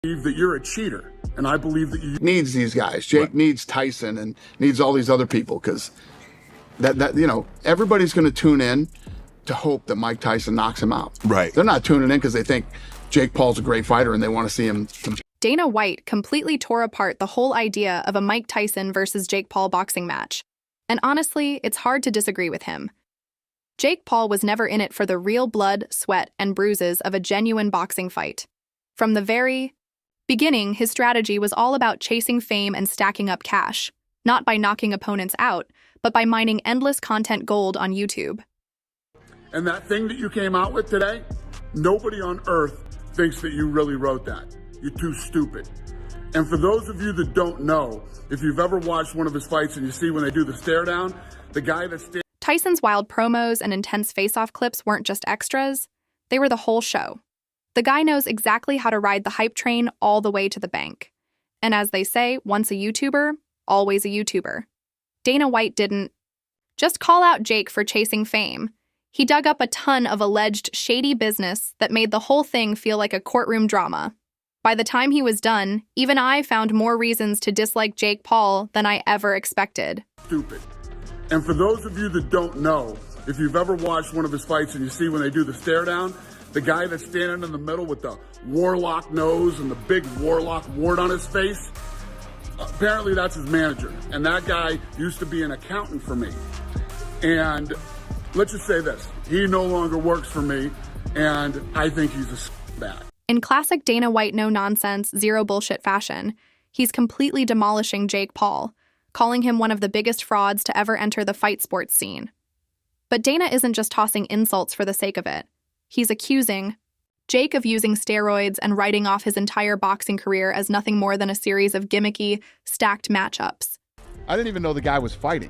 believe that you're a cheater, and I believe that you needs these guys. Jake needs Tyson and needs all these other people, because everybody's going to tune in to hope that Mike Tyson knocks him out. Right. They're not tuning in because they think Jake Paul's a great fighter and they want to see him. Dana White completely tore apart the whole idea of a Mike Tyson versus Jake Paul boxing match. And honestly, it's hard to disagree with him. Jake Paul was never in it for the real blood, sweat, and bruises of a genuine boxing fight. From the very beginning, his strategy was all about chasing fame and stacking up cash, not by knocking opponents out, but by mining endless content gold on YouTube. And that thing that you came out with today, nobody on earth thinks that you really wrote that. You're too stupid. And for those of you that don't know, if you've ever watched one of his fights and you see when they do the stare down, the guy that's Tyson's wild promos and intense face-off clips weren't just extras, they were the whole show. The guy knows exactly how to ride the hype train all the way to the bank. And as they say, once a YouTuber, always a YouTuber. Dana White didn't just call out Jake for chasing fame. He dug up a ton of alleged shady business that made the whole thing feel like a courtroom drama. By the time he was done, even I found more reasons to dislike Jake Paul than I ever expected. Stupid. And for those of you that don't know, if you've ever watched one of his fights and you see when they do the stare down, the guy that's standing in the middle with the warlock nose and the big warlock wart on his face, apparently that's his manager. And that guy used to be an accountant for me. And let's just say this, he no longer works for me, and I think he's a scumbag. In classic Dana White no-nonsense, zero-bullshit fashion, he's completely demolishing Jake Paul, calling him one of the biggest frauds to ever enter the fight sports scene. But Dana isn't just tossing insults for the sake of it. He's accusing Jake of using steroids and writing off his entire boxing career as nothing more than a series of gimmicky, stacked matchups. I didn't even know the guy was fighting.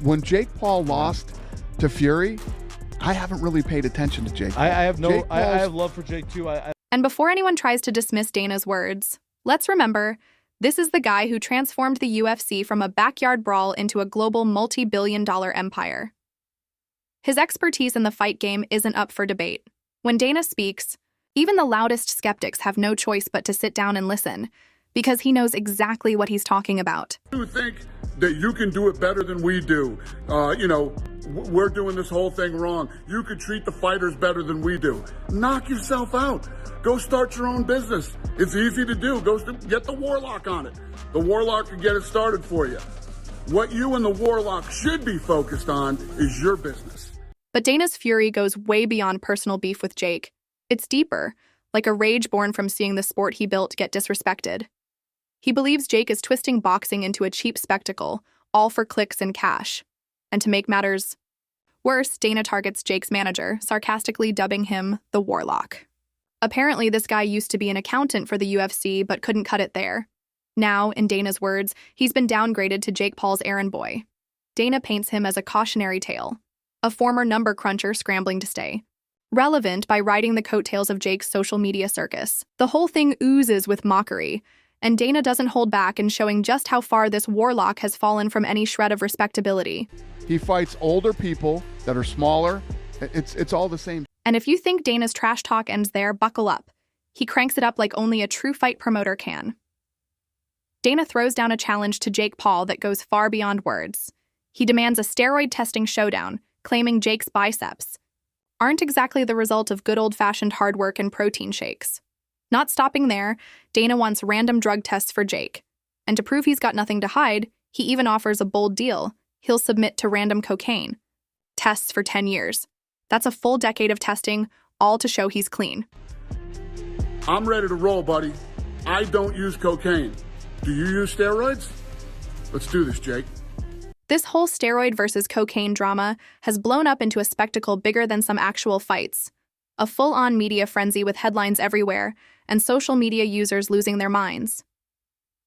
When Jake Paul lost to Fury, I haven't really paid attention to Jake Paul. I have love for Jake too. And before anyone tries to dismiss Dana's words, let's remember, this is the guy who transformed the UFC from a backyard brawl into a global multi-billion-dollar empire. His expertise in the fight game isn't up for debate. When Dana speaks, even the loudest skeptics have no choice but to sit down and listen, because he knows exactly what he's talking about. You think that you can do it better than we do. We're doing this whole thing wrong. You could treat the fighters better than we do. Knock yourself out. Go start your own business. It's easy to do. Get the Warlock on it. The Warlock can get it started for you. What you and the Warlock should be focused on is your business. But Dana's fury goes way beyond personal beef with Jake. It's deeper, like a rage born from seeing the sport he built get disrespected. He believes Jake is twisting boxing into a cheap spectacle, all for clicks and cash. And to make matters worse, Dana targets Jake's manager, sarcastically dubbing him the Warlock. Apparently, this guy used to be an accountant for the UFC, but couldn't cut it there. Now, in Dana's words, he's been downgraded to Jake Paul's errand boy. Dana paints him as a cautionary tale, a former number cruncher scrambling to stay relevant by riding the coattails of Jake's social media circus. The whole thing oozes with mockery, and Dana doesn't hold back in showing just how far this Warlock has fallen from any shred of respectability. He fights older people that are smaller. It's all the same. And if you think Dana's trash talk ends there, buckle up. He cranks it up like only a true fight promoter can. Dana throws down a challenge to Jake Paul that goes far beyond words. He demands a steroid testing showdown, claiming Jake's biceps aren't exactly the result of good old-fashioned hard work and protein shakes. Not stopping there, Dana wants random drug tests for Jake. And to prove he's got nothing to hide, he even offers a bold deal. He'll submit to random cocaine tests for 10 years. That's a full decade of testing, all to show he's clean. I'm ready to roll, buddy. I don't use cocaine. Do you use steroids? Let's do this, Jake. This whole steroid versus cocaine drama has blown up into a spectacle bigger than some actual fights. A full-on media frenzy with headlines everywhere, and social media users losing their minds.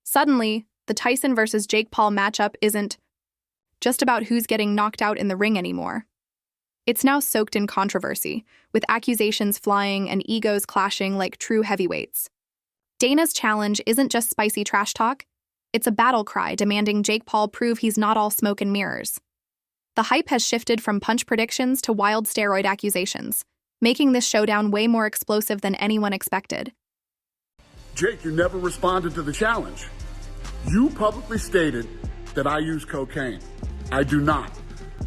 Suddenly, the Tyson versus Jake Paul matchup isn't just about who's getting knocked out in the ring anymore. It's now soaked in controversy, with accusations flying and egos clashing like true heavyweights. Dana's challenge isn't just spicy trash talk, it's a battle cry demanding Jake Paul prove he's not all smoke and mirrors. The hype has shifted from punch predictions to wild steroid accusations, making this showdown way more explosive than anyone expected. Jake, you never responded to the challenge. You publicly stated that I use cocaine. I do not.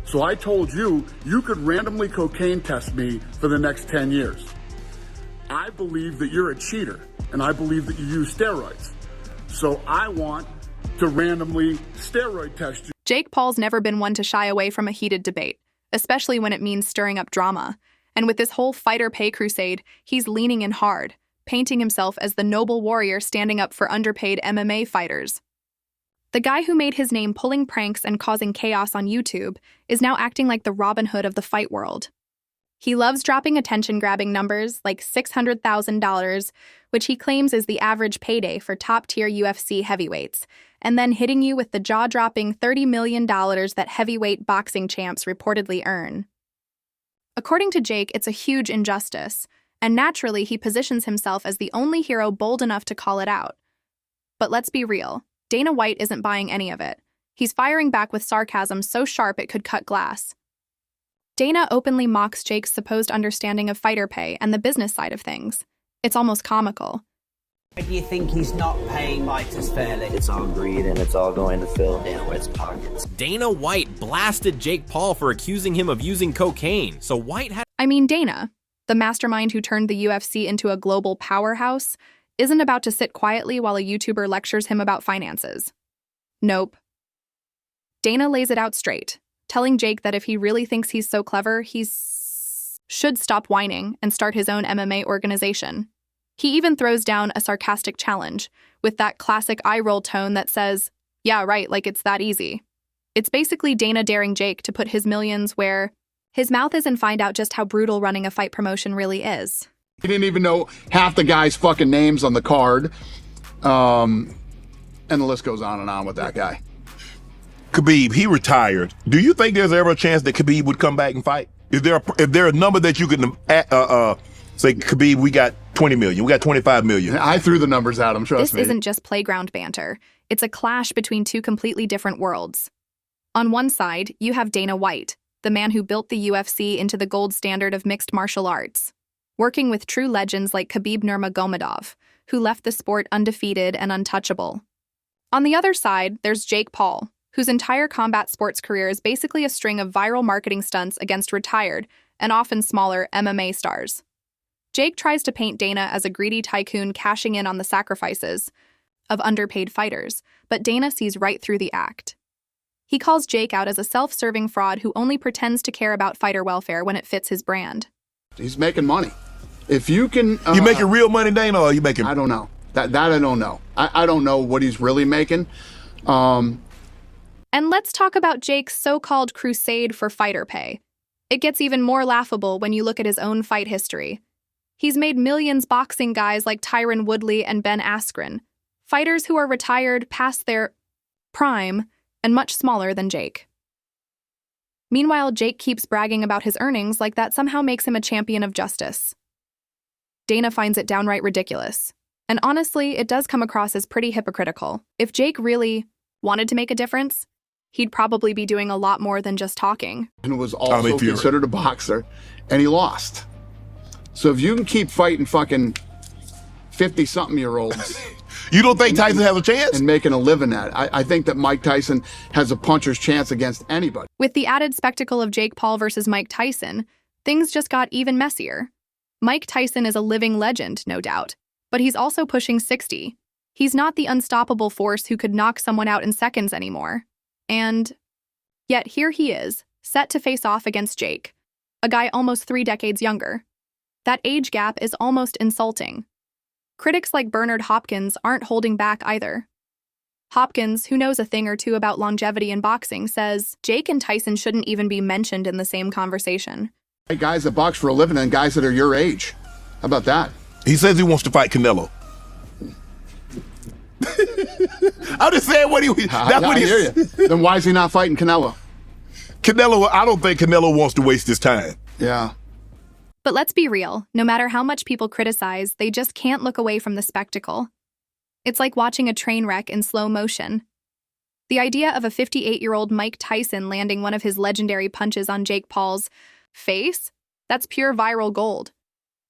So I told you you could randomly cocaine test me for the next 10 years. I believe that you're a cheater, and I believe that you use steroids. So I want to randomly steroid test you. Jake Paul's never been one to shy away from a heated debate, especially when it means stirring up drama. And with this whole fighter pay crusade, he's leaning in hard, painting himself as the noble warrior standing up for underpaid MMA fighters. The guy who made his name pulling pranks and causing chaos on YouTube is now acting like the Robin Hood of the fight world. He loves dropping attention-grabbing numbers like $600,000, which he claims is the average payday for top-tier UFC heavyweights, and then hitting you with the jaw-dropping $30 million that heavyweight boxing champs reportedly earn. According to Jake, it's a huge injustice, and naturally he positions himself as the only hero bold enough to call it out. But let's be real, Dana White isn't buying any of it. He's firing back with sarcasm so sharp it could cut glass. Dana openly mocks Jake's supposed understanding of fighter pay and the business side of things. It's almost comical. Do you think he's not paying fighters fairly? It's all greed and it's all going to fill Dana White's pockets. Dana White blasted Jake Paul for accusing him of using cocaine, so White had— Dana, the mastermind who turned the UFC into a global powerhouse, isn't about to sit quietly while a YouTuber lectures him about finances. Nope. Dana lays it out straight, telling Jake that if he really thinks he's so clever, should stop whining and start his own MMA organization. He even throws down a sarcastic challenge, with that classic eye-roll tone that says, yeah, right, like it's that easy. It's basically Dana daring Jake to put his millions where his mouth is and find out just how brutal running a fight promotion really is. He didn't even know half the guys' fucking names on the card. And the list goes on and on with that guy. Khabib, he retired. Do you think there's ever a chance that Khabib would come back and fight? Is there a number that you can say, Khabib, we got 20 million, we got 25 million? I threw the numbers at him, trust me. This isn't just playground banter. It's a clash between two completely different worlds. On one side, you have Dana White, the man who built the UFC into the gold standard of mixed martial arts, working with true legends like Khabib Nurmagomedov, who left the sport undefeated and untouchable. On the other side, there's Jake Paul, whose entire combat sports career is basically a string of viral marketing stunts against retired, and often smaller, MMA stars. Jake tries to paint Dana as a greedy tycoon cashing in on the sacrifices of underpaid fighters, but Dana sees right through the act. He calls Jake out as a self-serving fraud who only pretends to care about fighter welfare when it fits his brand. He's making money. If you can... you making real money, Dana, or are you making... I don't know. That I don't know. I don't know what he's really making. And let's talk about Jake's so-called crusade for fighter pay. It gets even more laughable when you look at his own fight history. He's made millions boxing guys like Tyron Woodley and Ben Askren, fighters who are retired past their prime and much smaller than Jake. Meanwhile, Jake keeps bragging about his earnings like that somehow makes him a champion of justice. Dana finds it downright ridiculous. And honestly, it does come across as pretty hypocritical. If Jake really wanted to make a difference, he'd probably be doing a lot more than just talking. And was also considered a boxer, and he lost. So if you can keep fighting fucking 50-something-year-olds... You don't think Tyson has a chance? And making a living at it. I think that Mike Tyson has a puncher's chance against anybody. With the added spectacle of Jake Paul versus Mike Tyson, things just got even messier. Mike Tyson is a living legend, no doubt, but he's also pushing 60. He's not the unstoppable force who could knock someone out in seconds anymore. And yet here he is, set to face off against Jake, a guy almost 3 decades younger. That age gap is almost insulting. Critics like Bernard Hopkins aren't holding back either. Hopkins, who knows a thing or two about longevity in boxing, says Jake and Tyson shouldn't even be mentioned in the same conversation. Hey, guys that box for a living and guys that are your age. How about that? He says he wants to fight Canelo. I'm just saying what he... hear you. Then why is he not fighting Canelo? Canelo, I don't think Canelo wants to waste his time. Yeah. But let's be real, no matter how much people criticize, they just can't look away from the spectacle. It's like watching a train wreck in slow motion. The idea of a 58-year-old Mike Tyson landing one of his legendary punches on Jake Paul's face? That's pure viral gold.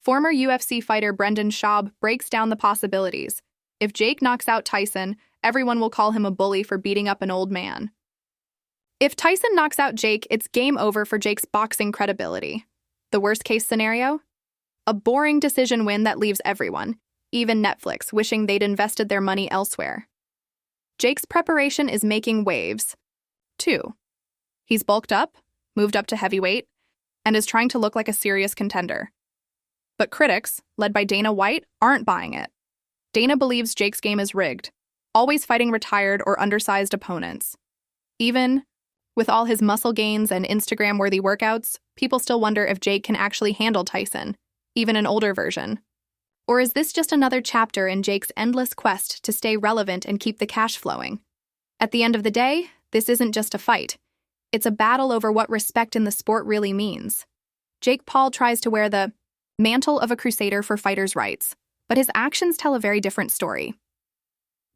Former UFC fighter Brendan Schaub breaks down the possibilities. If Jake knocks out Tyson, everyone will call him a bully for beating up an old man. If Tyson knocks out Jake, it's game over for Jake's boxing credibility. The worst-case scenario? A boring decision win that leaves everyone, even Netflix, wishing they'd invested their money elsewhere. Jake's preparation is making waves. 2. He's bulked up, moved up to heavyweight, and is trying to look like a serious contender. But critics, led by Dana White, aren't buying it. Dana believes Jake's game is rigged, always fighting retired or undersized opponents. Even with all his muscle gains and Instagram-worthy workouts, people still wonder if Jake can actually handle Tyson, even an older version. Or is this just another chapter in Jake's endless quest to stay relevant and keep the cash flowing? At the end of the day, this isn't just a fight. It's a battle over what respect in the sport really means. Jake Paul tries to wear the mantle of a crusader for fighters' rights, but his actions tell a very different story.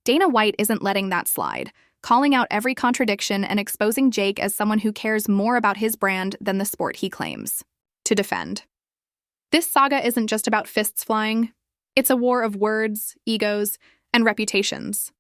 Dana White isn't letting that slide, calling out every contradiction and exposing Jake as someone who cares more about his brand than the sport he claims to defend. This saga isn't just about fists flying. It's a war of words, egos, and reputations.